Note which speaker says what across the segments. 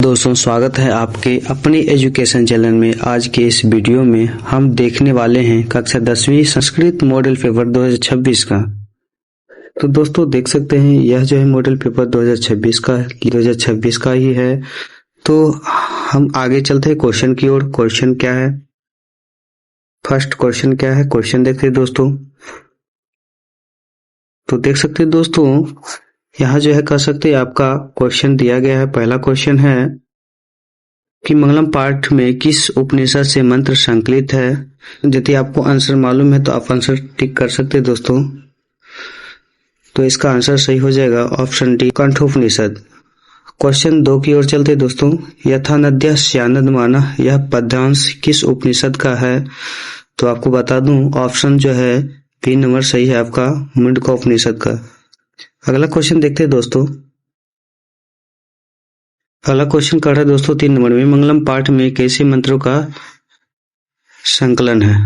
Speaker 1: दोस्तों, स्वागत है आपके अपने एजुकेशन चैनल में। आज के इस वीडियो में हम देखने वाले हैं कक्षा 10वीं संस्कृत मॉडल पेपर 2026 का। तो दोस्तों देख सकते हैं यह जो है मॉडल पेपर 2026 का ही है। तो हम आगे चलते हैं क्वेश्चन की ओर। क्वेश्चन क्या है, फर्स्ट क्वेश्चन क्या है, क्वेश्चन देखते हैं दोस्तों। तो देख सकते हैं दोस्तों यहाँ जो है कर सकते हैं आपका क्वेश्चन दिया गया है। पहला क्वेश्चन है कि मंगलम पाठ में किस उपनिषद से मंत्र संकलित है। यदि आपको आंसर मालूम है तो आप आंसर टिक कर सकते हैं दोस्तों। तो इसका आंसर सही हो जाएगा ऑप्शन डी, कंठोपनिषद। क्वेश्चन 2 की ओर चलते दोस्तों। यथा नद्यः स्यानदमाना, यह पद्यांश किस उपनिषद का है। तो आपको बता दूं ऑप्शन जो है 3 नंबर सही है आपका, मुंडकोपनिषद का। अगला क्वेश्चन देखते हैं दोस्तों। अगला क्वेश्चन कर रहा है दोस्तों 3 नंबर में, मंगलम पाठ में कैसे मंत्रों का संकलन है।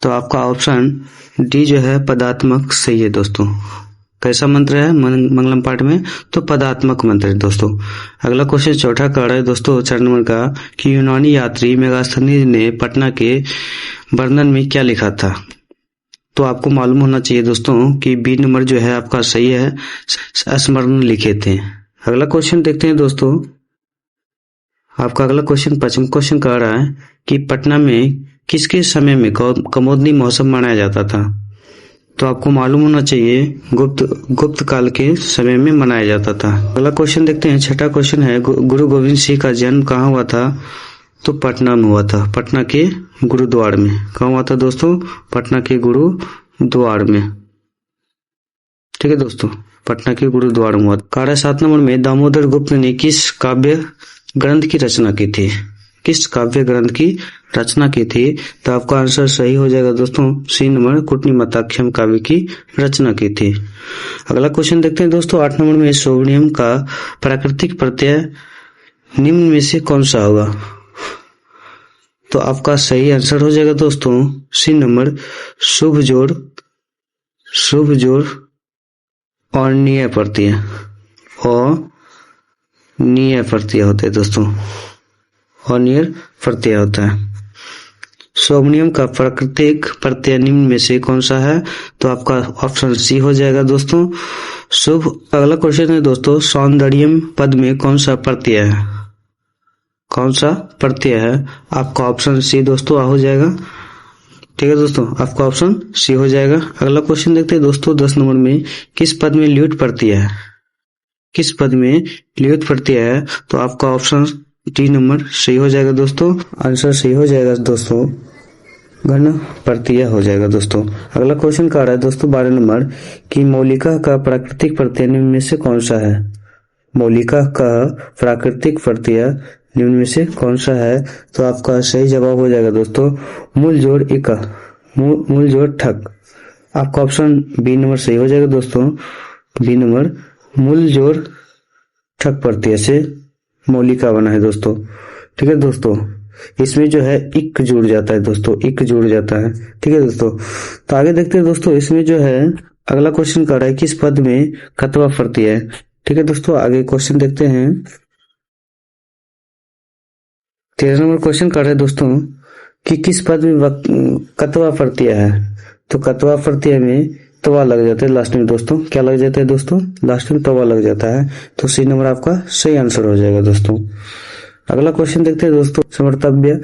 Speaker 1: तो आपका ऑप्शन डी जो है पदात्मक सही है दोस्तों। कैसा मंत्र है मंगलम पाठ में, तो पदात्मक मंत्र है दोस्तों। अगला क्वेश्चन चौथा कर रहा है दोस्तों 4 नंबर का कि यूनानी यात्री मेगास्थनीज ने पटना के वर्णन में क्या लिखा था। तो आपको मालूम होना चाहिए दोस्तों कि बी नंबर जो है आपका सही है, स्मरण लिखे थे। अगला क्वेश्चन देखते हैं दोस्तों। आपका अगला क्वेश्चन 5वां क्वेश्चन कह रहा है कि पटना में किसके समय में कमोदनी महोत्सव मनाया जाता था। तो आपको मालूम होना चाहिए गुप्त काल के समय में मनाया जाता था। अगला क्वेश्चन देखते हैं, 6वां क्वेश्चन है गुरु गोविंद सिंह का जन्म कहाँ हुआ था। तो पटना में हुआ था, पटना के गुरुद्वार में। कहाँ हुआ था दोस्तों, पटना के गुरुद्वार में। ठीक है दोस्तों, पटना के गुरुद्वार में हुआ। कार्य 7 नंबर में दामोदर गुप्त ने किस काव्य ग्रंथ की रचना की थी। किस काव्य ग्रंथ की रचना की थी। तो आपका आंसर सही हो जाएगा दोस्तों सी नंबर, कुटनीमताख्यम काव्य की रचना की थी। अगला क्वेश्चन देखते हैं दोस्तों 8 नंबर में, शोभनियम का प्राकृतिक प्रत्यय निम्न में से कौन सा होगा। तो आपका सही आंसर हो जाएगा दोस्तों सी नंबर, शुभ जोड़ और निय प्रत्यय होते हैं दोस्तों, और नियर प्रत्यय होता है। शोभनियम का प्राकृतिक प्रत्यय निम्न में से कौन सा है। तो आपका ऑप्शन सी हो जाएगा दोस्तों, शुभ। अगला क्वेश्चन है दोस्तों, सौंदर्यम पद में कौन सा प्रत्यय है। कौन सा प्रत्यय है, आपका ऑप्शन सी दोस्तों हो जाएगा। ठीक है दोस्तों, आपका ऑप्शन सी हो जाएगा। अगला क्वेश्चन देखते हैं दोस्तों 10 नंबर में, किस पद में ल्यूट प्रत्यय है। किस पद में ल्यूट प्रत्यय है। तो आपका ऑप्शन डी नंबर सही हो जाएगा दोस्तों। आंसर सही हो जाएगा दोस्तों, घन प्रत्यय हो जाएगा दोस्तों। अगला क्वेश्चन का रहा है दोस्तों 12 नंबर कि मौलिका का प्राकृतिक प्रत्यय निम्न में से कौन सा है। मौलिका का प्राकृतिक प्रत्यय निम्न में से कौन सा है। तो आपका सही जवाब हो जाएगा दोस्तों मूल जोड़ इका, मूल जोड़ ठक। आपका ऑप्शन बी नंबर सही हो जाएगा दोस्तों, बी नंबर, मूल जोड़ ठक प्रत्यय से मौलिका बना है दोस्तों। ठीक है दोस्तों, इसमें जो है इक जुड़ जाता है दोस्तों, इक जुड़ जाता है। ठीक है दोस्तों, तो आगे देखते हैं दोस्तों। इसमें जो है अगला क्वेश्चन कर रहा है किस पद में कत्वा प्रत्यय है। ठीक है दोस्तों, आगे क्वेश्चन देखते हैं। 13 नंबर क्वेश्चन कर रहे हैं दोस्तों कि किस पद में कत्वा प्रत्यय है। तो कत्वा प्रत्यय में तवा लग जाता है लास्ट में दोस्तों। क्या लग जाता है दोस्तों, लास्ट में तवा लग जाता है। तो सी नंबर आपका सही आंसर हो जाएगा दोस्तों। अगला क्वेश्चन देखते हैं दोस्तों, समर्तव्य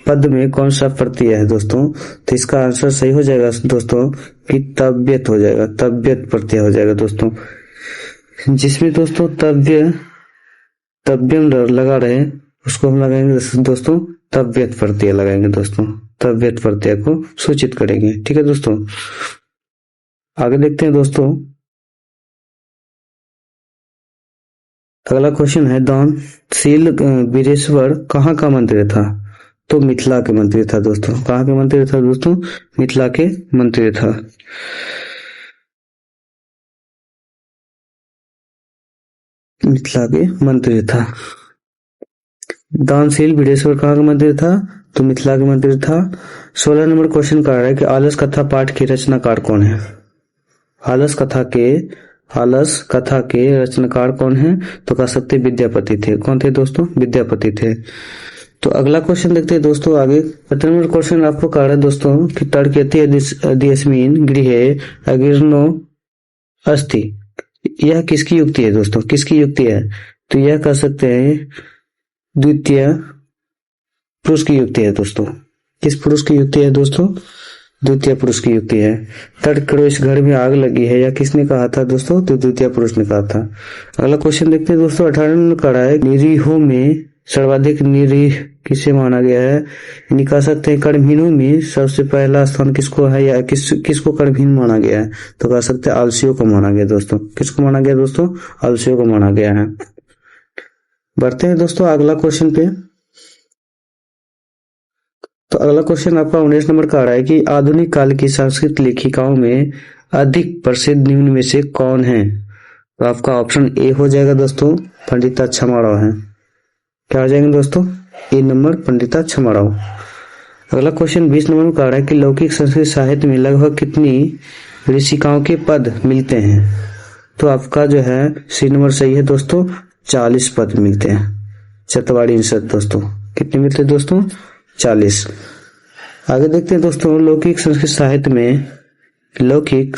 Speaker 1: पद में कौन सा प्रत्यय है दोस्तों। तो इसका आंसर सही हो जाएगा दोस्तों कि तव्यत हो जाएगा, तव्यत प्रत्यय हो जाएगा दोस्तों। जिसमें दोस्तों तव्यम लगा रहे उसको हम लगाएंगे दोस्तों तव्यत प्रत्यय लगाएंगे दोस्तों, तव्यत प्रत्यय को सूचित करेंगे। ठीक है दोस्तों, आगे देखते हैं दोस्तों। अगला क्वेश्चन है दानशील वीरेश्वर कहाँ का मंत्री था। तो मिथिला के मंत्री था दोस्तों। कहाँ के मंत्री था दोस्तों, मिथिला के मंत्री था। मिथिला के मंत्री था। दानशील वीरेश्वर कहाँ का मंत्री था, तो मिथिला के मंत्री था। 16 नंबर क्वेश्चन कर रहा है कि आलस कथा पाठ के रचनाकार कौन है। आलस कथा के आलस कथा के रचनाकार कौन है? तो कह सकते विद्यापति थे। कौन थे दोस्तों? विद्यापति थे। तो अगला क्वेश्चन देखते हैं दोस्तों आगे। 15 नंबर क्वेश्चन आपको कह रहा है दोस्तों कि तर्कयति यदिस्मिन् गृहे अगिर्नो अस्ति। यह किसकी युक्ति है दोस्तों? किसकी युक्ति है? तो यह कह सकते हैं द्वितीय पुरुष की युक्ति है दोस्तों। किस पुरुष की युक्ति है दोस्तों? द्वितीय पुरुष की युक्ति है। तर्क करो इस घर में आग लगी है, या किसने कहा था दोस्तों? तो द्वितीय पुरुष ने कहा था। अगला क्वेश्चन देखते हैं दोस्तों। 18 नंबर का है निरीहों में सर्वाधिक निरीह किसे माना गया है? यानी कह सकते हैं कर्महीनों में सबसे पहला स्थान किसको है, या किसको कर्महीन माना गया है? तो कह सकते हैं आलसियों को माना गया दोस्तों। किसको माना गया दोस्तों? आलसियों को माना गया है। बढ़ते हैं दोस्तों अगला क्वेश्चन पे। तो अगला क्वेश्चन आपका 19 नंबर का आ रहा है कि आधुनिक काल की संस्कृत लेखिकाओं में अधिक प्रसिद्ध निम्न में से कौन है? तो आपका ऑप्शन ए हो जाएगा दोस्तों, पंडिता छमाराव है। क्या हो जाएंगे दोस्तों? ए नंबर पंडिता छमाराव। अगला क्वेश्चन 20 नंबर का आ रहा है कि लौकिक संस्कृत साहित्य में लगभग कितनी ऋषिकाओं के पद मिलते हैं? तो आपका जो है सी नंबर सही है दोस्तों, 40 पद मिलते हैं। चतवाड़ी इंसत दोस्तों, कितने मिलते हैं दोस्तों? 40। आगे देखते हैं दोस्तों लौकिक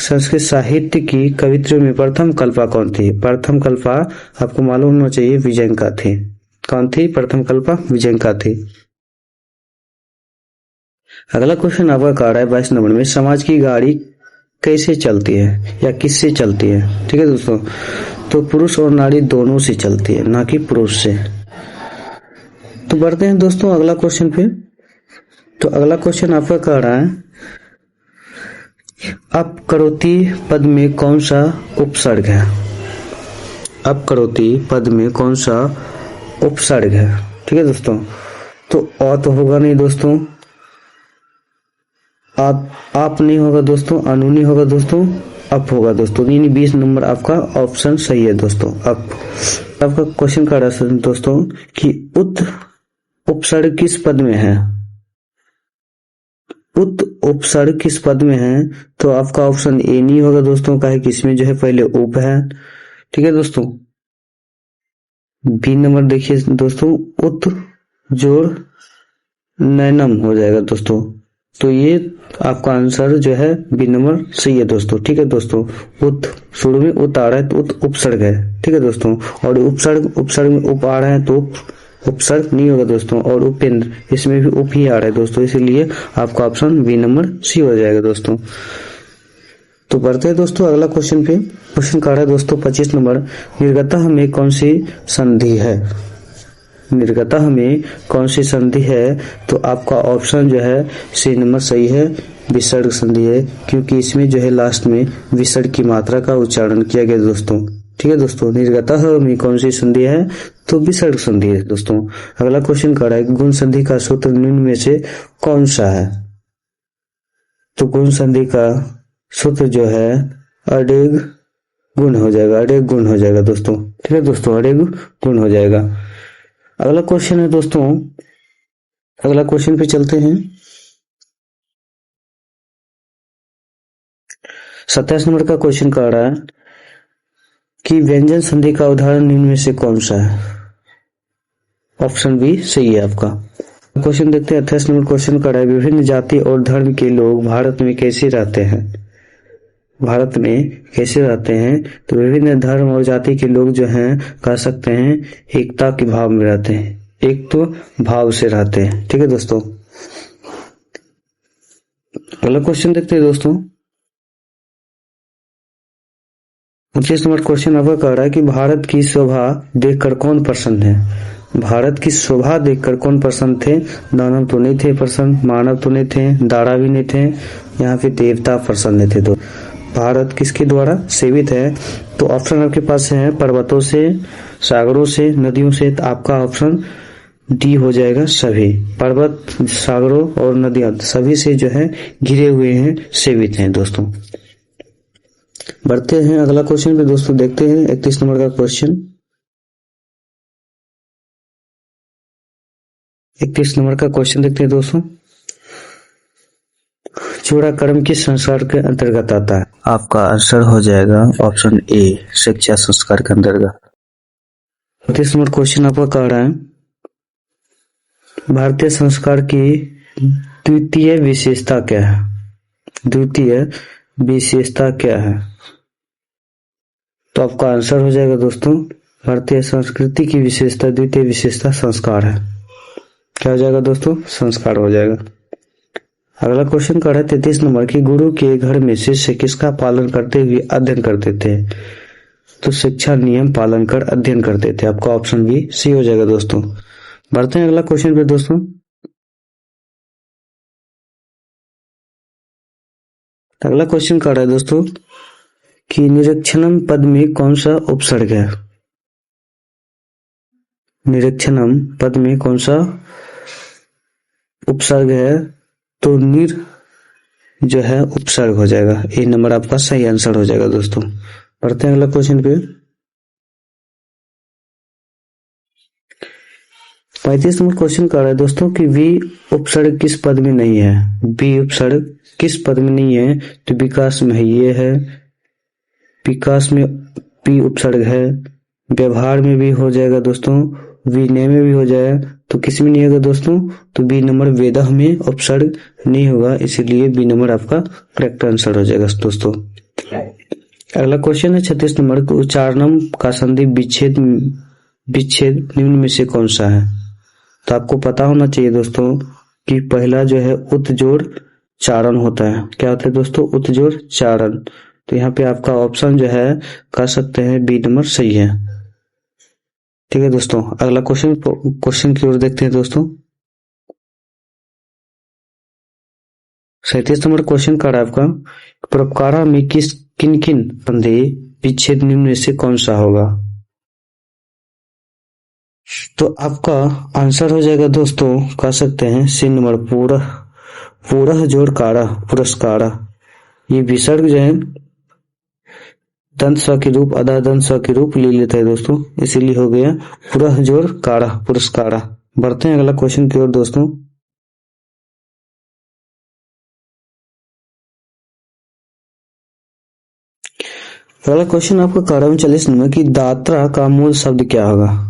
Speaker 1: संस्कृत साहित्य की कवित्रियों में प्रथम कल्पा कौन थी? प्रथम कल्पा आपको मालूम होना चाहिए विजयंका थी। कौन थी? प्रथम कल्पा विजयंका थी। अगला क्वेश्चन आपका कह रहा है 22 नंबर में समाज की गाड़ी कैसे चलती है या किससे चलती है? ठीक है दोस्तों, तो पुरुष और नारी दोनों से चलती है, ना कि पुरुष से। तो बढ़ते हैं दोस्तों अगला क्वेश्चन पे। तो अगला क्वेश्चन आपका कह रहा है अपकरोति पद में कौन सा उपसर्ग है? अपकरोति पद में कौन सा उपसर्ग है? ठीक है दोस्तों, तो अ तो होगा नहीं दोस्तों, आप नहीं होगा दोस्तों, अनु नहीं होगा दोस्तों, अप होगा दोस्तों। यानी 20 नंबर आपका ऑप्शन सही है दोस्तों, अप। आपका क्वेश्चन का रहा है दोस्तों कि उत उपसर्ग किस पद में है? उत उपसर्ग किस पद में है? तो आपका ऑप्शन ए नहीं होगा दोस्तों, काहे कि इसमें जो है पहले उप है। ठीक है दोस्तों, बी नंबर देखिए दोस्तों, उत जोड़ नैनम हो जाएगा दोस्तों। तो ये आपका आंसर जो है बी नंबर सही है दोस्तों। ठीक है दोस्तों, उत शुरू में उत आ रहा है तो उत उपसर्ग है। ठीक है दोस्तों, और उपसर्ग में उप आ रहा है तो उपसर्ग नहीं होगा दोस्तों, और उपेंद्र इसमें भी उप ही आ रहा है दोस्तों, इसीलिए आपका ऑप्शन बी नंबर सी हो जाएगा दोस्तों। तो बढ़ते हैं दोस्तों अगला क्वेश्चन पे। क्वेश्चन का रहा है दोस्तों 25 नंबर, निर्गतः में कौन सी संधि है? निर्गतः में कौन सी संधि है? तो आपका ऑप्शन जो है सी नंबर सही है, विसर्ग संधि है, क्योंकि इसमें जो है लास्ट में विसर्ग की मात्रा का उच्चारण किया गया दोस्तों। ठीक है दोस्तों, निर्गतः में कौन सी संधि है? तो विसर्ग संधि है दोस्तों। अगला क्वेश्चन कर रहा है गुण संधि का सूत्र निम्न में से कौन सा है? तो गुण संधि का सूत्र जो है अडेग गुण हो जाएगा, अडेग गुण हो जाएगा दोस्तों। ठीक है दोस्तों, अडेग गुण हो जाएगा। अगला क्वेश्चन है दोस्तों, अगला क्वेश्चन पे चलते हैं। 27 नंबर का क्वेश्चन कर रहा है कि व्यंजन संधि का उदाहरण निम्न में से कौन सा है? ऑप्शन बी सही है आपका। क्वेश्चन देखते हैं 28 नंबर क्वेश्चन कर रहा है विभिन्न जाति और धर्म के लोग भारत में कैसे रहते हैं? भारत में कैसे रहते हैं? तो विभिन्न धर्म और जाति के लोग जो हैं कह सकते हैं एकता के भाव में रहते हैं, एक तो भाव से रहते हैं। ठीक है दोस्तों, अगला क्वेश्चन देखते हैं दोस्तों। 29 नंबर क्वेश्चन आपका कह रहा है कि भारत की शोभा देखकर कौन प्रसन्न है? भारत की शोभा देखकर कौन प्रसन्न थे? दानव तो नहीं थे प्रसन्न, मानव तो नहीं थे, दारा भी नहीं थे, यहाँ पे देवता प्रसन्न थे। तो भारत किसके द्वारा सेवित है? तो ऑप्शन आपके पास है पर्वतों से, सागरों से, नदियों से। तो आपका ऑप्शन डी हो जाएगा, सभी पर्वत, सागरों और नदियां सभी से जो है घिरे हुए हैं, सेवित हैं दोस्तों। बढ़ते हैं अगला क्वेश्चन पे दोस्तों, देखते हैं 31 नंबर का क्वेश्चन। 31 नंबर का क्वेश्चन देखते हैं दोस्तों। चूड़ाकर्म किस संस्कार के अंतर्गत आता है? आपका आंसर हो जाएगा ऑप्शन ए, शिक्षा संस्कार के अंतर्गत। 35 नंबर क्वेश्चन आपका कह रहा है भारतीय संस्कार की द्वितीय विशेषता क्या है? द्वितीय विशेषता क्या है? तो आपका आंसर हो जाएगा दोस्तों, भारतीय संस्कृति की विशेषता, द्वितीय विशेषता संस्कार है। क्या हो जाएगा दोस्तों? संस्कार हो जाएगा। अगला क्वेश्चन कर रहा है 33 नंबर की गुरु के घर में शिष्य किसका पालन करते हुए अध्ययन करते थे? तो शिक्षा नियम पालन कर अध्ययन करते थे। आपका ऑप्शन बी सी हो जाएगा दोस्तों। बढ़ते हैं अगला क्वेश्चन पे दोस्तों। अगला क्वेश्चन कर रहा है दोस्तों कि निरीक्षणम पद में कौन सा उपसर्ग है? निरीक्षणम पद में कौन सा उपसर्ग है? तो निर जो है उपसर्ग हो जाएगा। ए नंबर आपका सही आंसर हो जाएगा दोस्तों। बढ़ते हैं अगला क्वेश्चन पे। 35 नंबर क्वेश्चन कर रहा है दोस्तों कि वी उपसर्ग किस पद में नहीं है? वी उपसर्ग किस पद में नहीं है? तो विकास में ये है, विकास में पी उपसर्ग है, व्यवहार में भी हो जाएगा दोस्तों, विनय में भी हो जाएगा, तो किस में नहीं होगा दोस्तों? तो बी नंबर वेदह में उपसर्ग नहीं होगा, इसीलिए बी नंबर आपका करेक्ट आंसर हो जाएगा दोस्तों। अगला क्वेश्चन है 36 नंबर को उच्चारणम का संधि विच्छेद निम्न में से कौन सा है? तो आपको पता होना चाहिए दोस्तों कि पहला जो है उत जोड़ चारण होता है। क्या होता है दोस्तों? उत जोड़ चारण। तो यहाँ पे आपका ऑप्शन जो है कर सकते हैं बी नंबर सही है। ठीक है दोस्तों। अगला क्वेश्चन की ओर देखते हैं दोस्तों। 37 नंबर क्वेश्चन का आपका परोपकारा में किन किन संधि विच्छेद निम्न में से कौन सा होगा? तो आपका आंसर हो जाएगा दोस्तों, कह सकते हैं सी नंबर पूरह जोड़ कारा पुरस्कारा। ये विसर्ग जो है दंत स के रूप अदा दंत स के रूप ले लेता है दोस्तों, इसीलिए हो गया पूरह जोड़ कारा पुरस्कारा। बढ़ते हैं अगला क्वेश्चन की ओर दोस्तों। अगला क्वेश्चन आपका कह रहा हूं 40 नंबर की दात्रा का मूल शब्द क्या होगा?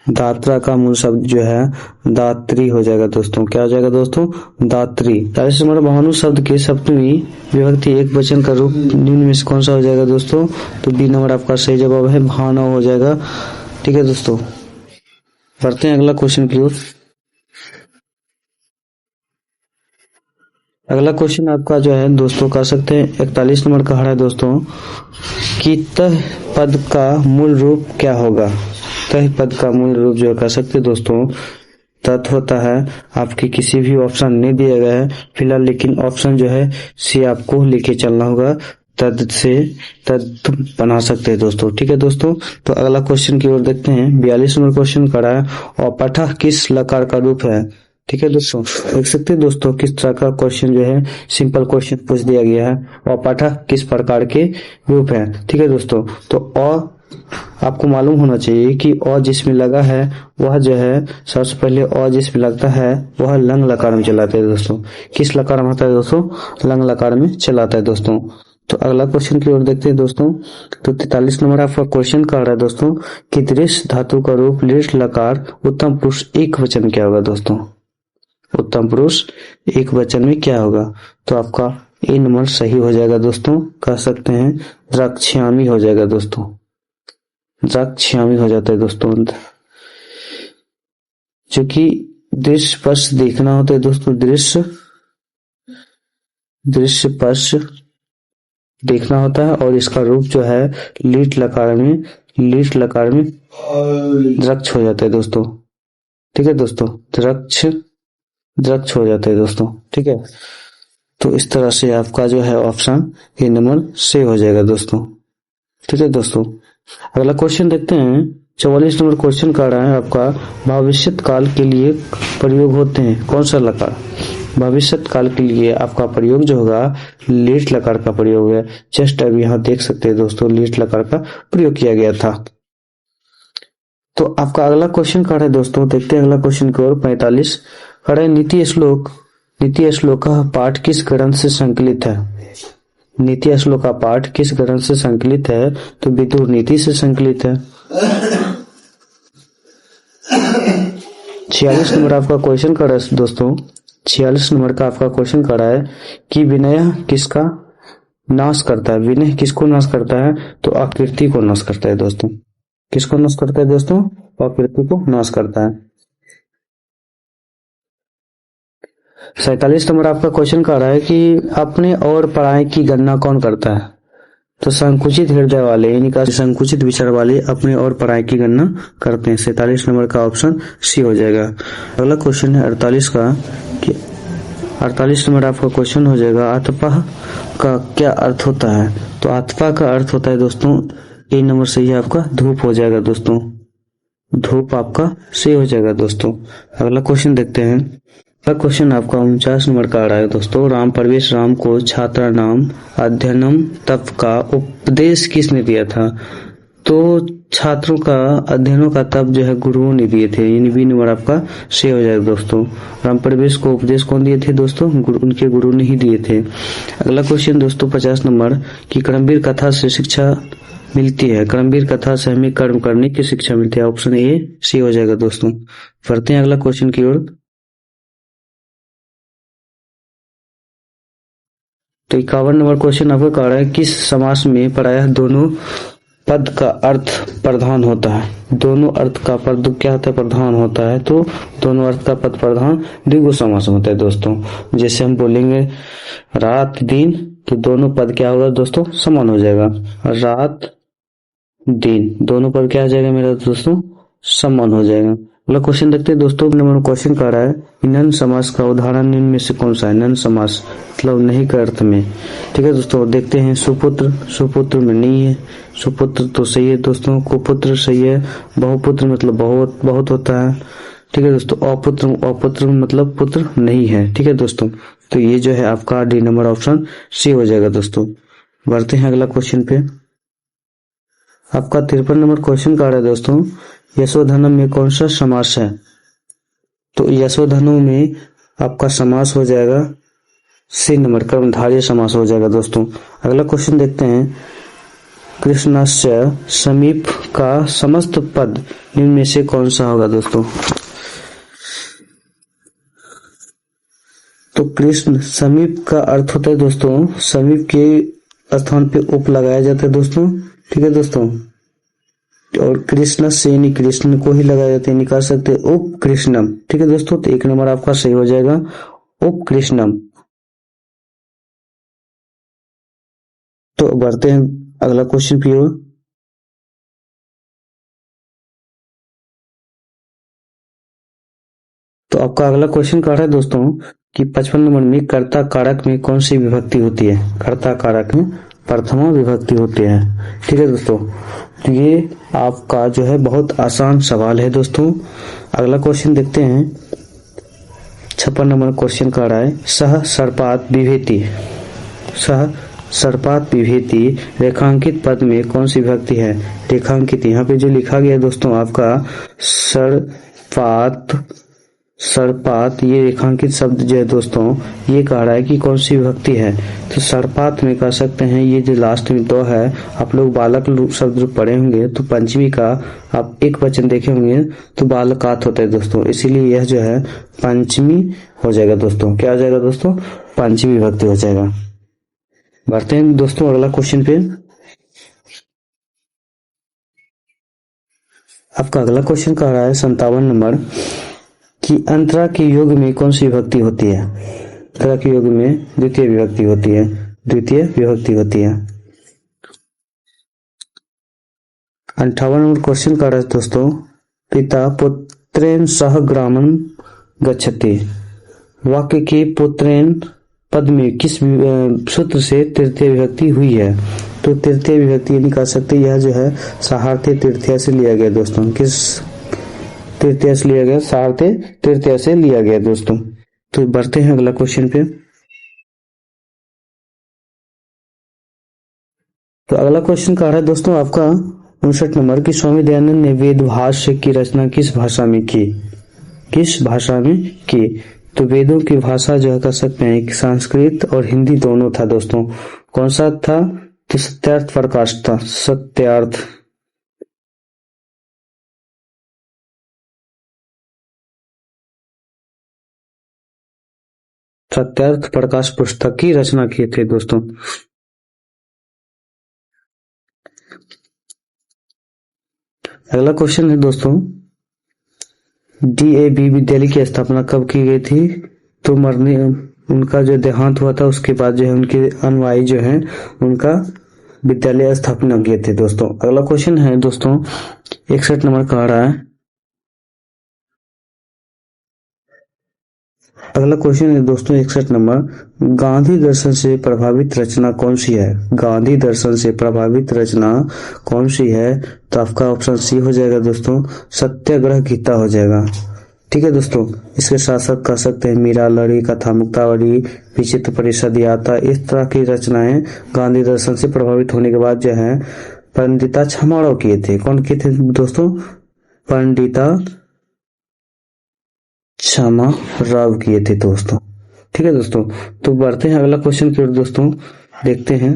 Speaker 1: दात्रा का मूल शब्द जो है दात्री हो जाएगा दोस्तों। क्या हो जाएगा दोस्तों? दात्री। 40 नंबर भानु शब्द के सप्तमी विभक्ति एक वचन का रूप निम्न में से कौन सा हो जाएगा दोस्तों? तो बी नंबर आपका सही जवाब है भानव हो जाएगा। ठीक है दोस्तों। बढ़ते हैं अगला क्वेश्चन की ओर। अगला क्वेश्चन आपका जो है दोस्तों कह सकते हैं 41 नंबर का है दोस्तों कि तह पद का मूल रूप क्या होगा? तह पद का मूल रूप जो कह सकते हैं दोस्तों तत् होता है। आपके किसी भी ऑप्शन नहीं दिया गया है फिलहाल, लेकिन ऑप्शन जो है सी आपको लेके चलना होगा। तद से तद बना सकते हैं दोस्तों। ठीक है दोस्तों। तो अगला क्वेश्चन की ओर देखते हैं। 42 नंबर क्वेश्चन करा है और पठः किस लकार का रूप है? ठीक है दोस्तों। देख सकते हैं दोस्तों किस तरह का क्वेश्चन जो है सिंपल क्वेश्चन पूछ दिया गया है। और पठः किस प्रकार के रूप है? ठीक है दोस्तों। तो आपको मालूम होना चाहिए कि अ जिसमें लगा है वह जो है सबसे पहले अ जिसमें लगता है वह लंग लकार में चलाते हैं दोस्तों। किस लकार में होता है दोस्तों? लंग लकार में चलाता है दोस्तों। तो अगला क्वेश्चन की ओर देखते हैं दोस्तों। तो 43 नंबर आपका क्वेश्चन कह रहा है दोस्तों कि दृश्य धातु का रूप लिट लकार उत्तम पुरुष एक वचन क्या होगा दोस्तों? उत्तम पुरुष एक वचन में क्या होगा? तो आपका ए नंबर सही हो जाएगा दोस्तों। कह सकते हैं द्रक्ष्यामी हो जाएगा दोस्तों। द्रक्ष्यामी हो जाता है दोस्तों। जो कि दृश्य स्पर्श देखना होता है दोस्तों। दृश्य स्पर्श देखना होता है और इसका रूप जो है लीट लकार में द्रक्ष हो जाता है दोस्तों। ठीक है दोस्तों। द्रक्ष हो जाता है दोस्तों। ठीक है। तो इस तरह से आपका जो है ऑप्शन ए नंबर से हो जाएगा दोस्तों। ठीक है दोस्तों। अगला क्वेश्चन देखते हैं। 44 नंबर क्वेश्चन कर रहा है आपका भविष्यत काल के लिए प्रयोग होते हैं कौन सा लकार? भविष्यत काल के लिए आपका प्रयोग जो होगा लीट लकार का प्रयोग है। जस्ट अभी यहाँ देख सकते हैं दोस्तों लीट लकार का प्रयोग किया गया था। तो आपका अगला क्वेश्चन कर रहा है दोस्तों। देखते हैं अगला क्वेश्चन की ओर। 45 कर रहा है नीति श्लोक नीति श्लोका पाठ किस ग्रंथ से संकलित है? नीति श्लोका पाठ किस ग्रंथ से संकलित है? तो विदुर नीति से संकलित है। 46 नंबर आपका क्वेश्चन कर रहा है दोस्तों, 46 नंबर का आपका क्वेश्चन कर रहा है कि विनय किसका नाश करता है? विनय किसको नाश करता है? तो आकृति को नाश करता है दोस्तों। किसको नाश करता है दोस्तों? आकृति को नाश करता है। 47 नंबर आपका क्वेश्चन कर रहा है कि अपने और पराये की गणना कौन करता है? तो संकुचित हृदय वाले यानी का संकुचित विचार वाले अपने और पराये की गणना करते हैं। 47 नंबर का ऑप्शन सी हो जाएगा। अगला क्वेश्चन है 48 का कि 48 नंबर आपका क्वेश्चन हो जाएगा आतपा का क्या अर्थ होता है? तो आतपा का अर्थ होता है दोस्तों, ए नंबर सही आपका धूप हो जाएगा दोस्तों। धूप आपका सही हो जाएगा दोस्तों। अगला क्वेश्चन देखते हैं। अगला क्वेश्चन आपका 49 नंबर का आ रहा है दोस्तों। राम प्रवेश राम को छात्रा नाम अध्ययनम तप का उपदेश किसने दिया था? तो छात्रों का अध्ययनों का तप जो है गुरुओं ने दिए थे, यानी बी नंबर आपका सही हो जाएगा दोस्तों। राम प्रवेश को उपदेश कौन दिए थे दोस्तों? उनके गुरु ने ही दिए थे। अगला क्वेश्चन दोस्तों 50 नंबर की कर्मवीर कथा से शिक्षा मिलती है। कर्मवीर कथा से हमें कर्म करने की शिक्षा मिलती है। ऑप्शन ए सी हो जाएगा दोस्तों। बढ़ते हैं अगला क्वेश्चन की ओर। तो 51 नंबर क्वेश्चन आपका कह रहा है किस समास में प्रायः दोनों पद का अर्थ प्रधान होता है? दोनों अर्थ का पद क्या होता है? प्रधान होता है। तो दोनों अर्थ का पद प्रधान द्विगु समास होता है दोस्तों। जैसे हम बोलेंगे रात दिन, तो दोनों पद क्या होगा दोस्तों? समान हो जाएगा। रात दिन दोनों पद क्या हो जाएगा मेरा दोस्तों? समान हो जाएगा। अगला क्वेश्चन देखते हैं दोस्तों। नंबर क्वेश्चन कह रहा है नन समास का उदाहरण निम्न में से कौन सा है? नन समास मतलब नहीं के अर्थ में। ठीक है दोस्तों, देखते हैं। सुपुत्र, सुपुत्र में नहीं है। सुपुत्र तो सही है दोस्तों। कुपुत्र सही है। बहुपुत्र मतलब बहुत बहुत होता है। ठीक है दोस्तों। अपुत्र, अपुत्र मतलब पुत्र नहीं है। ठीक है दोस्तों, तो ये जो है आपका डी नंबर ऑप्शन सी हो जाएगा दोस्तों। बढ़ते हैं अगला क्वेश्चन पे। आपका 53 नंबर क्वेश्चन का रहा है दोस्तों यशोधनम में कौन सा समास है? तो यशोधनु में आपका समास हो जाएगा सी नंबर कर्मधारय समास हो जाएगा दोस्तों। अगला क्वेश्चन देखते हैं। कृष्णस्य समीप का समस्त पद निम्न में से कौन सा होगा दोस्तों? तो कृष्ण समीप का अर्थ होता है दोस्तों, समीप के स्थान पे उप लगाया जाता है दोस्तों। ठीक है दोस्तों, और कृष्ण से यानी कृष्ण को ही लगाया जाता है, निकाल सकते उप कृष्णम। ठीक है दोस्तों, तो 1 नंबर आपका सही हो जाएगा उप कृष्णम। तो बढ़ते हैं अगला क्वेश्चन की ओर। तो आपका अगला क्वेश्चन कह रहा है दोस्तों कि 55 नंबर में कर्ता कारक में कौन सी विभक्ति होती है? कर्ता कारक में प्रथमा विभक्ति होती है। ठीक है दोस्तों, तो ये आपका जो है बहुत आसान सवाल है दोस्तों। अगला क्वेश्चन देखते हैं। 56 नंबर क्वेश्चन कह रहा है सह सर्पात विभेति, सह सर्पात विभेति रेखांकित पद में कौन सी विभक्ति है? रेखांकित, यहाँ पे जो लिखा गया है दोस्तों आपका सर्पात, सर्पात ये रेखांकित शब्द जो है दोस्तों ये कह रहा है कि कौन सी विभक्ति है? तो सर्पात में कह सकते हैं ये जो लास्ट में दो है, आप लोग बालक शब्द पढ़े होंगे तो पंचमी का आप एक वचन देखे होंगे तो बालकात होता है दोस्तों, इसीलिए यह जो है पंचमी हो जाएगा दोस्तों। क्या हो जाएगा दोस्तों? पंचमी विभक्ति हो जाएगा। बढ़ते हैं दोस्तों अगला क्वेश्चन पे। आपका अगला क्वेश्चन कह रहा है 57 नंबर कि अंतरा के योग में कौन सी विभक्ति होती है? अंतरा के योग में द्वितीय विभक्ति होती है, द्वितीय विभक्ति होती है। 58 नंबर क्वेश्चन कर रहे हैं दोस्तों पिता पुत्रेण सह ग्रामं गच्छति, वाक्य के पुत्रेण पद में किस सूत्र से तृतीय विभक्ति हुई है? तो तृतीय विभक्ति यानी कह सकते यह जो है साहार्थ्य तृतीय से लिया गया दोस्तों। किस तृतीय से लिया गया? साहार्थ्य तृतीय से लिया गया दोस्तों। तो बढ़ते हैं अगला क्वेश्चन पे। तो अगला क्वेश्चन कह रहा है दोस्तों आपका 59 नंबर की स्वामी दयानंद ने वेद भाष्य की रचना किस भाषा में की? किस भाषा में की? तो वेदों की भाषा जो है कह सकते हैं कि संस्कृत और हिंदी दोनों था दोस्तों। कौन सा था? तो सत्यार्थ प्रकाश था, सत्यार्थ। सत्यार्थ प्रकाश पुस्तक की रचना किए थे दोस्तों। अगला क्वेश्चन है दोस्तों, डीएवी विद्यालय की स्थापना कब की गई थी? तो मरने उनका जो देहांत हुआ था उसके बाद जो है उनके अनुयायी जो है उनका विद्यालय स्थापना किए थे दोस्तों। अगला क्वेश्चन है दोस्तों 61 नंबर का आ रहा है। अगला क्वेश्चन है दोस्तों 61 नंबर, गांधी दर्शन से प्रभावित रचना कौन सी है? गांधी दर्शन से प्रभावित रचना कौन सी है? तो आपका ऑप्शन सी हो जाएगा दोस्तों, सत्याग्रह गीता हो जाएगा। ठीक है दोस्तों, इसके साथ साथ कह सकते हैं मीरा लड़ी, कथा मुक्तावली, विचित्र परिषद यात्रा, इस तरह की रचनाएं गांधी दर्शन से प्रभावित होने के बाद जो है पंडिता छमाड़ो किए थे। कौन किए थे दोस्तों? पंडिता क्षमा राव किए थे दोस्तों। ठीक है दोस्तों, तो बढ़ते हैं अगला क्वेश्चन की ओर दोस्तों, देखते हैं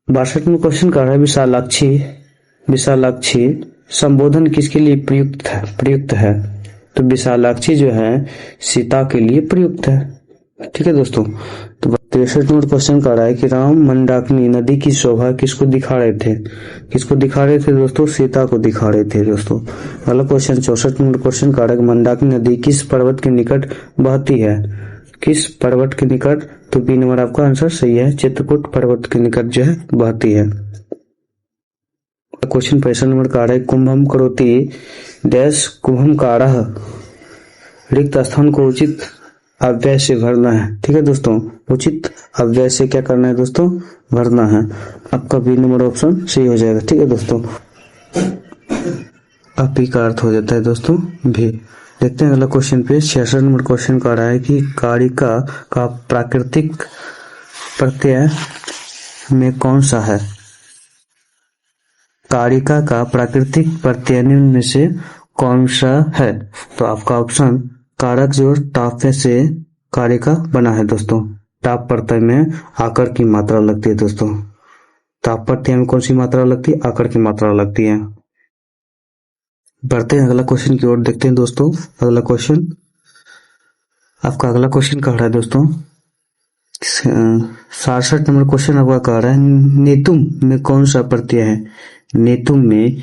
Speaker 1: 62 में क्वेश्चन कर रहा है, विशालाक्षी विशालाक्षी संबोधन किसके लिए प्रयुक्त है? तो विशालाक्षी जो है सीता के लिए प्रयुक्त है। ठीक है दोस्तों, तो 63 नंबर क्वेश्चन कर रहा है कि राम मंदाकिनी नदी की शोभा किसको दिखा रहे थे? किसको दिखा रहे थे दोस्तों? सीता को दिखा रहे थे दोस्तों। अगला क्वेश्चन 64 नंबर क्वेश्चन कर रहा है कि मंदाकिनी नदी किस पर्वत के निकट बहती है? किस पर्वत के निकट? तो बी नंबर आपका आंसर सही है, चित्रकूट पर्वत के निकट जो है बहती है। क्वेश्चन 65 नंबर का आ रहा है, कुंभम करोति डैश कुंभम कारः, रिक्त स्थान को उचित अव्यय से भरना है। ठीक है दोस्तों, उचित अव्यय से क्या करना है दोस्तों? भरना है। आपका बी नंबर ऑप्शन सही हो जाएगा। ठीक है दोस्तों, अपी का अर्थ हो जाता है दोस्तों भी। देखते हैं अगला क्वेश्चन पे 66 नंबर क्वेश्चन का रहा है कि कारिका का प्राकृतिक प्रत्यय में कौन सा है? कारिका का प्राकृतिक प्रत्यय निम्न में से कौन सा है? तो आपका ऑप्शन कारक जो टाप्य से कारिका बना है दोस्तों। टाप प्रत्यय में आकर की मात्रा लगती है दोस्तों। टाप प्रत्यय में कौन सी मात्रा लगती है? आकर की मात्रा लगती है। बढ़ते हैं अगला क्वेश्चन की ओर, देखते हैं दोस्तों अगला क्वेश्चन। आपका अगला क्वेश्चन कह रहा है दोस्तों 67 नंबर क्वेश्चन आपका कह रहा है, नेतुम में कौन सा प्रत्यय है? नेतुम में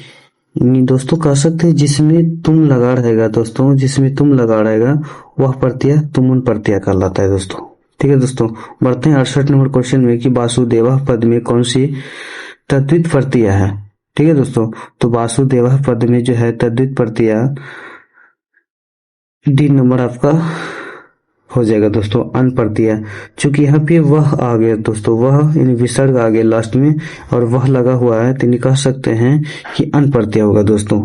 Speaker 1: दोस्तों कह सकते हैं जिसमें तुम लगा रहेगा दोस्तों, जिसमें तुम लगा रहेगा वह प्रत्यय तुमुन प्रत्यय कहलाता है दोस्तों। ठीक है दोस्तों, बढ़ते हैं 68 नंबर क्वेश्चन में कि वासुदेव पद में कौन सी तद्वित प्रत्यय है? ठीक है दोस्तों, तो वासुदेव पद में जो है तद्वित प्रत्यय डी नंबर आपका हो जाएगा दोस्तों, अन प्रत्यय। चूंकि यहाँ पे वह आ गया दोस्तों, वह इन विसर्ग आ गया लास्ट में और वह लगा हुआ है, तो कह सकते हैं कि अन प्रत्यय होगा दोस्तों।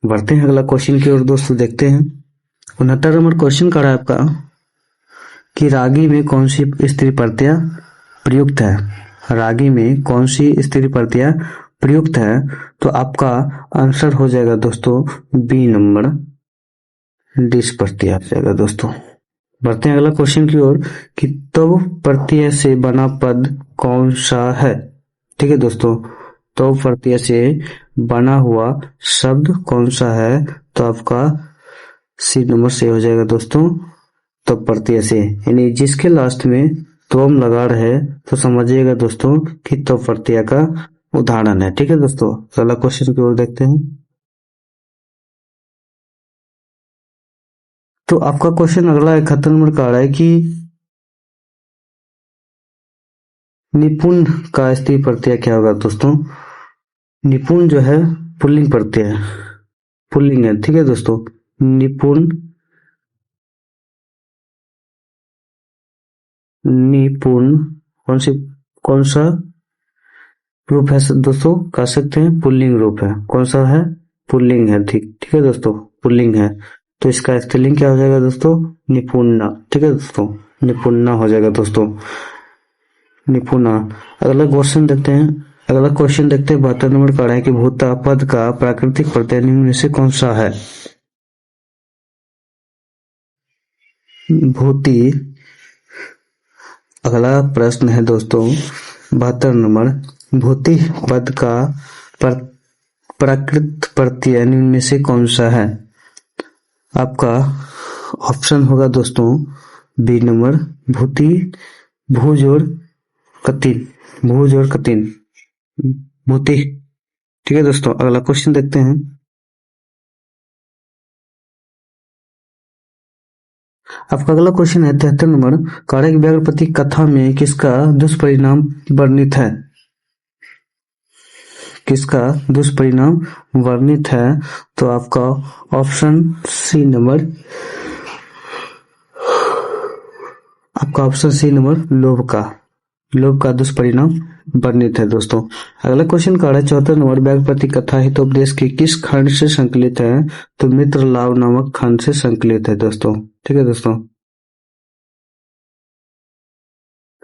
Speaker 1: बढ़ते हैं अगला क्वेश्चन की ओर दोस्तों, देखते हैं 69 नंबर क्वेश्चन का आपका कि रागी में कौन सी स्त्री प्रत्यय प्रयुक्त है? रागी में कौन सी स्त्री प्रत्यय प्रयुक्त है? तो आपका आंसर हो जाएगा दोस्तों बी नंबर डिस प्रत्यय आ जाएगा दोस्तों। बढ़ते हैं अगला क्वेश्चन की ओर कि तव प्रत्यय से बना पद कौन सा है? ठीक है दोस्तों, तव प्रत्यय से बना हुआ शब्द कौन सा है? तो आपका सी नंबर से हो जाएगा दोस्तों, तव प्रत्यय से, यानी जिसके लास्ट में त्वम लगा रहे तो समझिएगा दोस्तों कि तव प्रत्यय का उदाहरण है। ठीक है दोस्तों, अगला क्वेश्चन की ओर देखते हैं। तो आपका क्वेश्चन अगला 71 नंबर का आ रहा है कि निपुण का स्त्री प्रत्यय क्या होगा दोस्तों? निपुण जो है पुल्लिंग प्रत्यय है, पुल्लिंग है। ठीक है दोस्तों, निपुण निपुण कौन सा रूप है दोस्तों? कह सकते हैं पुल्लिंग रूप है। कौन सा है? पुल्लिंग है। ठीक है दोस्तों, पुल्लिंग है, तो इसका स्त्रीलिंग क्या हो जाएगा दोस्तों? निपुणा। ठीक है दोस्तों, निपुणा हो जाएगा दोस्तों, निपुणा। अगला क्वेश्चन देखते हैं, 72 नंबर का है कि भूता पद का प्राकृतिक प्रत्यय निम्न में से कौन सा है? भूति। अगला प्रश्न है दोस्तों 72 नंबर, भूति पद का प्राकृत प्रत्यय निम्न में से कौन सा है? आपका ऑप्शन होगा दोस्तों बी नंबर भूति, भूजोड़ कतिन, भूजोड़ कतिन, भूति। ठीक है दोस्तों, अगला क्वेश्चन देखते हैं। आपका अगला क्वेश्चन है 73 नंबर, कारक व्याघ्रपति कथा में किसका दुष्परिणाम वर्णित है? किसका दुष्परिणाम वर्णित है? तो आपका ऑप्शन सी नंबर, आपका ऑप्शन सी नंबर लोभ का दुष्परिणाम वर्णित है दोस्तों। अगला क्वेश्चन का है 74 नंबर, व्याघ्रपति कथा हितोपदेश के किस खंड से संकलित है? तो मित्र लाभ नामक खंड से संकलित है दोस्तों। ठीक है दोस्तों,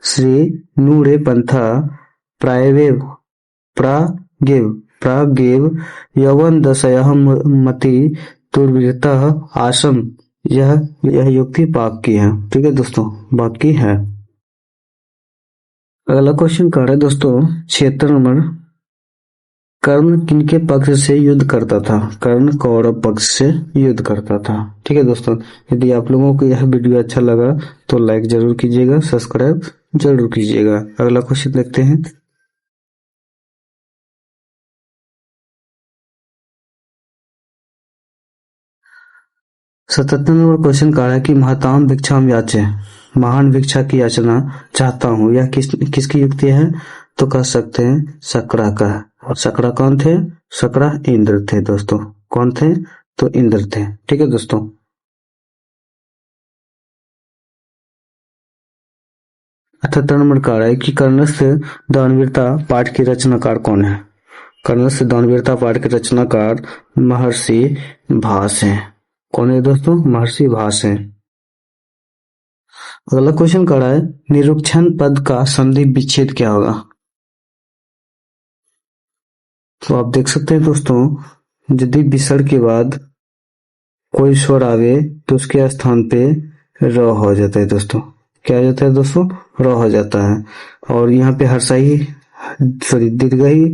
Speaker 1: श्री नूरे पंथा प्रागेव यवन दशयः मति दुर्वृत्तः आसम, यह युक्ति बाकी है। ठीक है दोस्तों, बाकी है। अगला क्वेश्चन कर रहे दोस्तों 76 नंबर, कर्ण किनके पक्ष से युद्ध करता था? कर्ण कौरव पक्ष से युद्ध करता था। ठीक है दोस्तों, यदि आप लोगों को यह वीडियो अच्छा लगा तो लाइक जरूर कीजिएगा, सब्सक्राइब जरूर कीजिएगा। अगला क्वेश्चन देखते हैं। सतहत्तर नंबर क्वेश्चन का है कि महताम भिक्षाम याचे, महान भिक्षा की याचना चाहता हूँ, यह किसकी युक्ति है? तो कह सकते हैं सकरा का। और सकरा कौन थे? सकरा इंद्र थे दोस्तों। कौन थे? तो इंद्र थे। ठीक है दोस्तों, 78 नंबर का है कि कर्णस्थ दानवीरता पाठ की रचनाकार कौन है? कर्णस्थ दानवीरता पाठ के रचनाकार महर्षि भास हैं। कौन है दोस्तों? महर्षि भास हैं। अगला क्वेश्चन कर रहा है निरुक्षण पद का संधि विच्छेद क्या होगा? तो आप देख सकते हैं दोस्तों, यदि विसर्ग के बाद कोई स्वर आवे तो उसके स्थान पे र हो जाता है दोस्तों। क्या हो जाता है दोस्तों? र हो जाता है। और यहाँ पे हर्षाई सॉरी दीर्घई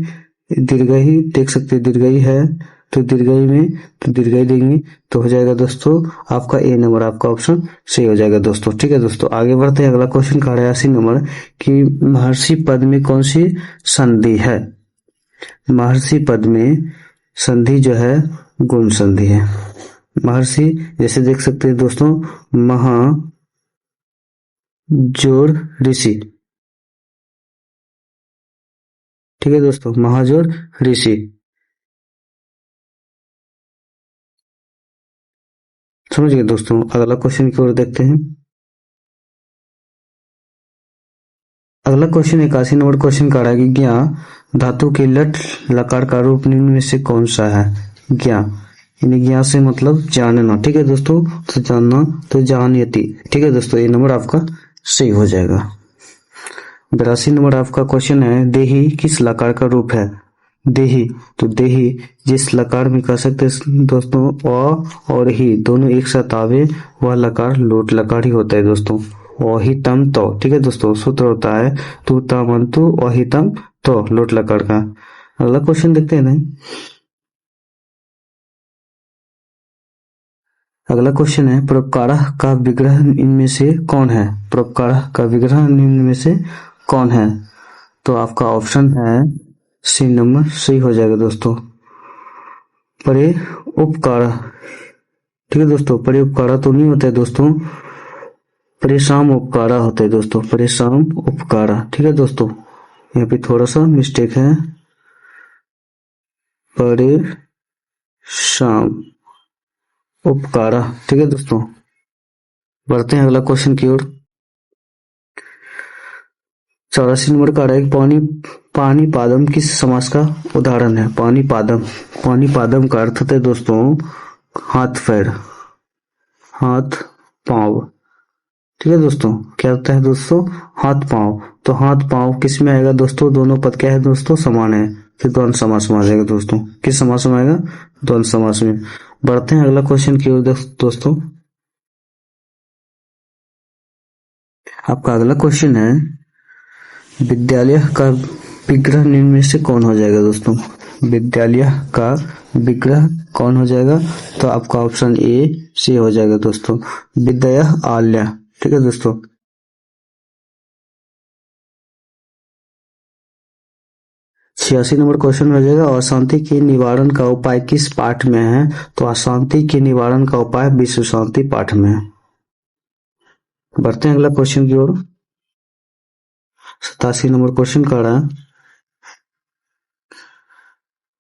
Speaker 1: देख सकते हैं, दीर्घई है तो दीर्घई में तो दीर्घई देंगे तो हो जाएगा दोस्तों आपका ए नंबर, आपका ऑप्शन सही हो जाएगा दोस्तों। ठीक है दोस्तों, आगे बढ़ते हैं। अगला क्वेश्चन का 88 नंबर कि महर्षि पद में कौन सी संधि है? महर्षि पद में संधि जो है गुण संधि है। महर्षि जैसे देख सकते हैं दोस्तों, महा जोड़ ऋषि। ठीक है दोस्तों, महाजोड़ ऋषि। समझ गए दोस्तों, अगला क्वेश्चन की ओर देखते हैं। अगला क्वेश्चन 81 नंबर क्वेश्चन का है ज्ञा धातु के लट लकार का रूप निम्न में से कौन सा है? ज्ञा, यानी ज्ञा से मतलब जानना। ठीक है दोस्तों, तो जानना तो जानयति। ठीक है दोस्तों, ये नंबर आपका सही हो जाएगा। 82 नंबर आपका क्वेश्चन है देही किस लकार का रूप है? देही, तो देही जिस लकार में कह सकते हैं दोस्तों अ और ही दोनों एक साथ आवे वह लकार लोट लकार ही होता है दोस्तों। अहितम तो। ठीक है दोस्तों, सूत्र होता है तू तमंतु अहितम तो, लोट लकार का। अगला क्वेश्चन देखते हैं। अगला क्वेश्चन है परोपकारः का विग्रह इनमें से कौन है? परोपकारः का विग्रह निम्न में से कौन है? तो आपका ऑप्शन है सी नंबर, सही हो जाएगा दोस्तों, परे उपकारः। ठीक है दोस्तों, परे उपकारः तो नहीं होता है दोस्तों, परेशान उपकारा होता है दोस्तों, परेशान उपकारा। ठीक है दोस्तों, यहाँ पे थोड़ा सा मिस्टेक है, परेशान उपकारा। ठीक है दोस्तों, बढ़ते हैं अगला क्वेश्चन की ओर। 84 नंबर का है पानी पादम किस समास का उदाहरण है? पानी पादम का अर्थ होता है दोस्तों हाथ पैर, हाथ पांव। ठीक है दोस्तों, क्या होता है दोस्तों? हाथ पांव। तो हाथ पांव किस में आएगा दोस्तों? दोनों पद क्या है दोस्तों? समान है, फिर द्वंद्व समास में आ जाएगा दोस्तों। किस समास में आएगा? द्वंद्व समास में। बढ़ते हैं अगला क्वेश्चन की ओर दोस्तों। आपका अगला क्वेश्चन है, विद्यालय का विग्रह निम्न में से कौन हो जाएगा दोस्तों? विद्यालय का विग्रह कौन हो जाएगा? तो आपका ऑप्शन ए सी हो जाएगा दोस्तों, विद्या आल्य। ठीक है दोस्तों। 86 नंबर क्वेश्चन हो जाएगा, अशांति के निवारण का उपाय किस पाठ में है? तो अशांति के निवारण का उपाय विश्व शांति पाठ में है। बढ़ते हैं अगला क्वेश्चन की ओर। 87 नंबर क्वेश्चन का रहा है,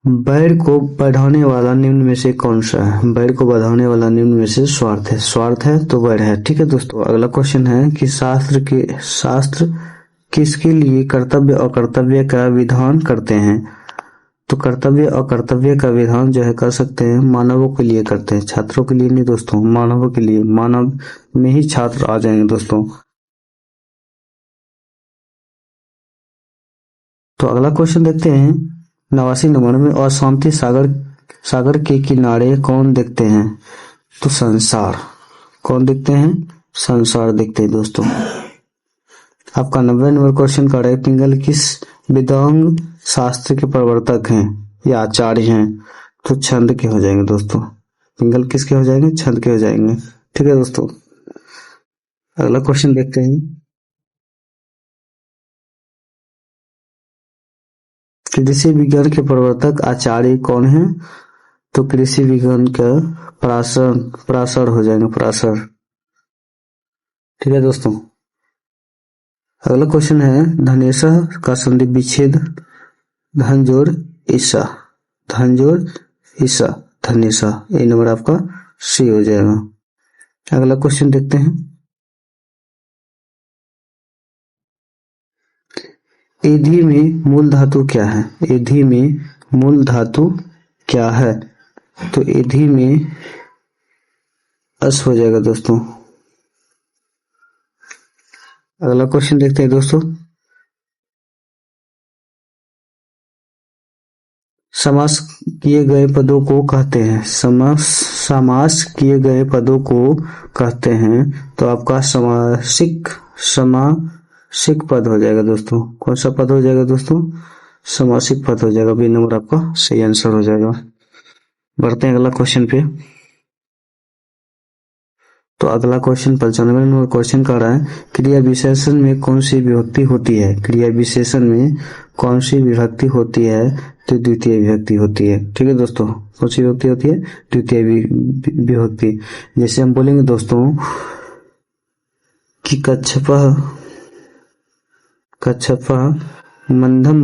Speaker 1: बैर को बढ़ाने वाला निम्न में से कौन सा है? बैर को बढ़ाने वाला निम्न में से स्वार्थ है। स्वार्थ है तो बैर है। ठीक है दोस्तों। अगला क्वेश्चन है कि शास्त्र किसके लिए कर्तव्य और अकर्तव्य का विधान करते हैं? तो कर्तव्य और अकर्तव्य का विधान जो है कर सकते हैं मानवों के लिए करते हैं, छात्रों के लिए नहीं दोस्तों, मानवों के लिए। मानव में ही छात्र आ जाएंगे दोस्तों। तो अगला क्वेश्चन देखते हैं 89 नंबर में, अशांति सागर के किनारे कौन देखते हैं? तो संसार। कौन देखते हैं? संसार देखते हैं दोस्तों। आपका 90 नंबर क्वेश्चन का है, पिंगल किस वेदांग शास्त्र के प्रवर्तक हैं या आचार्य हैं? तो छंद के हो जाएंगे दोस्तों। पिंगल किसके हो जाएंगे? छंद के हो जाएंगे। ठीक है दोस्तों। अगला क्वेश्चन देखते हैं, कृषि विज्ञान के प्रवर्तक आचार्य कौन है? तो कृषि विज्ञान का पराशर हो जाएंगे, पराशर। ठीक है दोस्तों। अगला क्वेश्चन है, धनेशा का संधि विच्छेद धन जोड़ ईसा, धन जोड़ ईसा, धनेशा। ये नंबर आपका सी हो जाएगा। अगला क्वेश्चन देखते हैं, एधी में मूल धातु क्या है? एधी में मूल धातु क्या है? तो एधी में अस हो जाएगा दोस्तों। अगला क्वेश्चन देखते हैं दोस्तों, समास किए गए पदों को कहते हैं, समास किए गए पदों को कहते हैं। तो आपका समासिक पद हो जाएगा दोस्तों। कौन सा पद हो जाएगा दोस्तों? समासिक पद हो जाएगा। बी नंबर आपका सही आंसर हो जाएगा। बढ़ते हैं अगला क्वेश्चन पे। तो अगला क्वेश्चन 95 नंबर क्वेश्चन का रहा है, क्रिया विशेषण में कौन सी विभक्ति होती है? क्रिया विशेषण में कौन सी विभक्ति होती है? तो द्वितीय विभक्ति होती है। ठीक है दोस्तों। कौन सी विभक्ति होती है? द्वितीय विभक्ति। जैसे हम बोलेंगे दोस्तों कि कच्छपः मंधम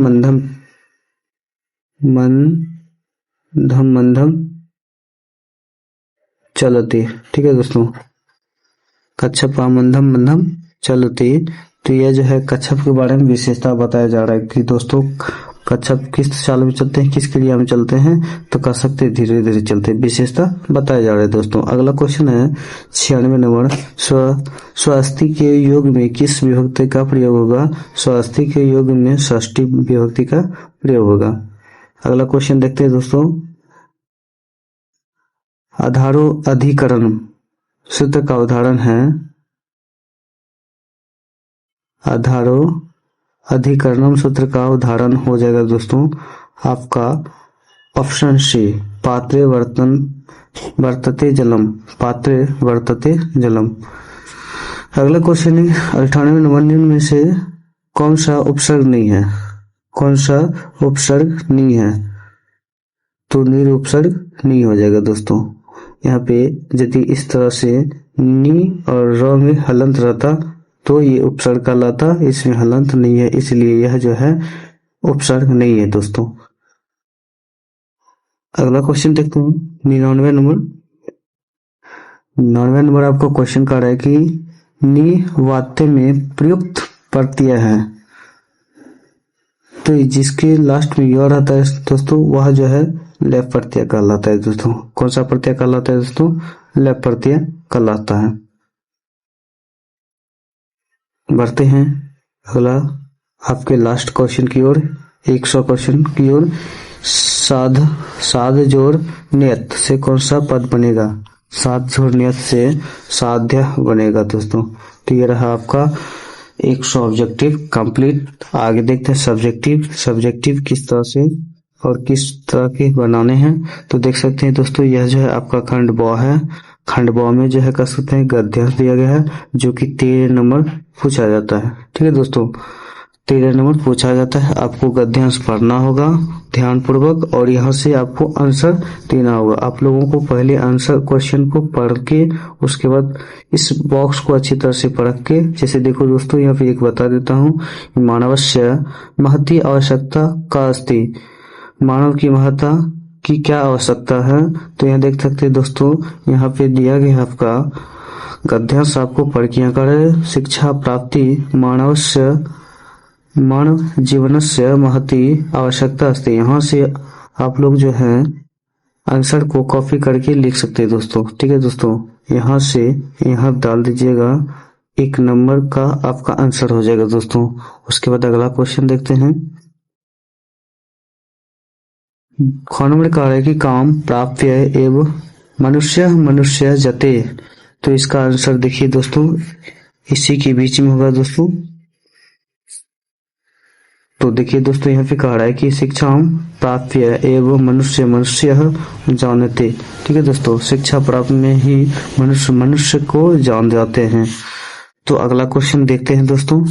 Speaker 1: चलते। ठीक है दोस्तों। कच्छपा मंधम चलते। तो यह जो है कच्छप के बारे में विशेषता बताया जा रहा है कि दोस्तों कच्छप किस चाल में चलते हैं, किस क्रिया में चलते हैं? तो कह सकते हैं धीरे धीरे चलते। विशेषता बताया जा रहा है दोस्तों। अगला क्वेश्चन है 96 नंबर, स्वस्ति के योग में किस विभक्ति का प्रयोग होगा? स्वस्ति के योग में षष्ठी विभक्ति का प्रयोग होगा। अगला क्वेश्चन देखते हैं दोस्तों, आधारो अधिकरण सूत्र का उदाहरण है, आधारो अधिकरणम सूत्र का उदाहरण हो जाएगा दोस्तों आपका ऑप्शन सी, पात्रे वर्तते जलम, पात्रे वर्तते जलम। अगला क्वेश्चन है 98 नंबर, निम्न में से कौन सा उपसर्ग नहीं है? कौन सा उपसर्ग नहीं है? तो निरुपसर्ग नहीं हो जाएगा दोस्तों। यहाँ पे यदि इस तरह से नी और र में हलंत रहता तो ये उपसर्ग कहलाता, इसमें हलंत नहीं है, इसलिए यह जो है उपसर्ग नहीं है दोस्तों। अगला क्वेश्चन देखते हैं 99 नंबर आपका क्वेश्चन कर रहा है कि नी वाक्य में प्रयुक्त प्रत्यय है, तो जिसके लास्ट में य रहता है दोस्तों वह जो है लेप प्रत्यय कहलाता है दोस्तों। कौन सा प्रत्यय कहलाता है दोस्तों? लेप प्रत्यय कहलाता है। बढ़ते हैं अगला आपके लास्ट क्वेश्चन की ओर, 100 क्वेश्चन की ओर। साध जोड़ नियत से कौन सा पद बनेगा? साध जोड़ नियत से साध्य बनेगा दोस्तों। तो ये रहा आपका ऑब्जेक्टिव कंप्लीट। आगे देखते हैं सब्जेक्टिव किस तरह से और किस तरह के बनाने हैं। तो देख सकते हैं दोस्तों, यह जो है आपका खंड ब है। खंड ब में जो है कर सकते हैं गद्यांश दिया गया है, जो कि 13 नंबर पूछा जाता है। ठीक है दोस्तों, 13 नंबर पूछा जाता है। आपको गद्यांश पढ़ना होगा ध्यान पूर्वक और यहाँ से आपको आंसर देना होगा। आप लोगों को पहले आंसर क्वेश्चन को पढ़ के उसके बाद इस बॉक्स को अच्छी तरह से पढ़ के, जैसे देखो दोस्तों यहाँ पे एक बता देता हूँ, मानवस्य महती आवश्यकता का अस्ति, मानव की महत्ता की क्या आवश्यकता है। तो यहाँ देख सकते हैं दोस्तों, यहाँ पे दिया गया आपका गद्यांश आपको पढ़ के यहाँ कर शिक्षा प्राप्ति मानव जीवनस्य महती आवश्यकता अस्ति। यहाँ से आप लोग जो है आंसर को कॉपी करके लिख सकते हैं दोस्तों। ठीक है दोस्तों, यहाँ से यहाँ डाल दीजिएगा, 1 नंबर का आपका आंसर हो जाएगा दोस्तों। उसके बाद अगला क्वेश्चन देखते हैं। ख नंबर कह रहा है कि काम प्राप्य एवं मनुष्य जते। तो इसका आंसर देखिए दोस्तों, इसी के बीच में होगा दोस्तों। तो देखिए दोस्तों, यहाँ पे कह रहा है कि शिक्षा प्राप्य एवं मनुष्य जानते। ठीक है दोस्तों, शिक्षा प्राप्त में ही मनुष्य को जान जाते हैं। तो अगला क्वेश्चन देखते हैं दोस्तों।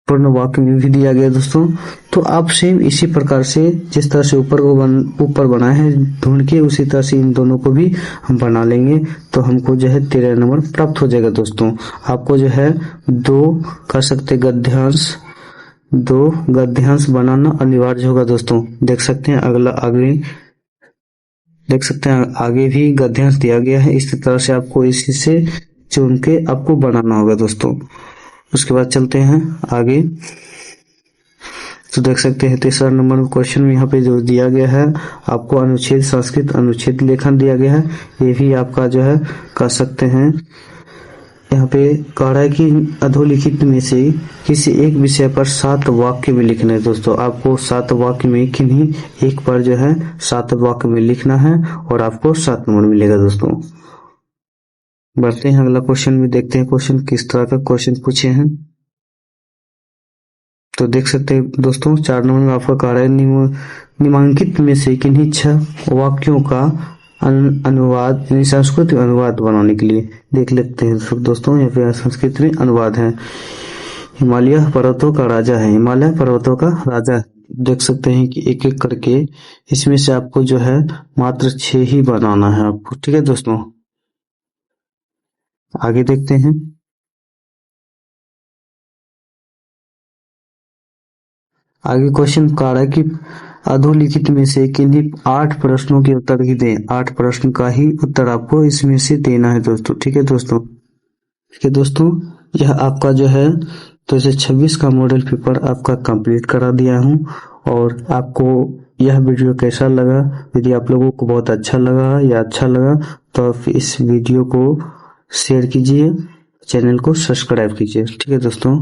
Speaker 1: पूर्ण वाक्य में भी दिया गया दोस्तों। तो आप सेम इसी प्रकार से जिस तरह से ऊपर बनाए हैं ढूंढ के, उसी तरह से इन दोनों को भी हम बना लेंगे। तो हमको जो है 13 नंबर प्राप्त हो जाएगा दोस्तों। आपको जो है 2 कर सकते दो गद्यांश बनाना अनिवार्य होगा दोस्तों। देख सकते हैं देख सकते हैं आगे भी गद्यांश दिया गया है। इस तरह से आपको इसी से चुन के आपको बनाना होगा दोस्तों। उसके बाद चलते हैं आगे। तो देख सकते हैं 3 नंबर क्वेश्चन में यहाँ पे जो दिया गया है आपको अनुच्छेद संस्कृत अनुच्छेद लेखन दिया गया है। ये भी आपका जो है कर सकते हैं। यहाँ पे कह रहा है कि अधोलिखित में से किसी एक विषय पर 7 वाक्य में लिखना है दोस्तों। आपको 7 वाक्य में किन्हीं एक पर जो है 7 वाक्य में लिखना है और आपको 7 नंबर मिलेगा दोस्तों। बढ़ते हैं अगला क्वेश्चन में, देखते हैं क्वेश्चन किस तरह का क्वेश्चन पूछे हैं। तो देख सकते हैं दोस्तों 4 नंबर में आपका कह रहा है निम्नलिखित में से किन्हीं 6 वाक्यों का अनुवाद संस्कृत में अनुवाद बनाने के लिए देख लेते हैं दोस्तों। यहाँ पे संस्कृत में अनुवाद है। हिमालय पर्वतों का राजा है, हिमालय पर्वतों का राजा है। देख सकते हैं कि एक एक करके इसमें से आपको जो है मात्र 6 ही बनाना है आपको। ठीक है दोस्तों, आगे देखते हैं। आगे क्वेश्चन कह रहा है कि अधोलिखित में से किन्हीं 8 प्रश्नों के उत्तर ही दें। 8 प्रश्न का ही उत्तर आपको इसमें से देना है दोस्तों। ठीक है दोस्तों, यह आपका जो है 2026 का मॉडल पेपर आपका कंप्लीट करा दिया हूं। और आपको यह वीडियो कैसा लगा? यदि आप लोगों को बहुत अच्छा लगा या अच्छा लगा तो आप इस वीडियो को शेयर कीजिए, चैनल को सब्सक्राइब कीजिए। ठीक है दोस्तों।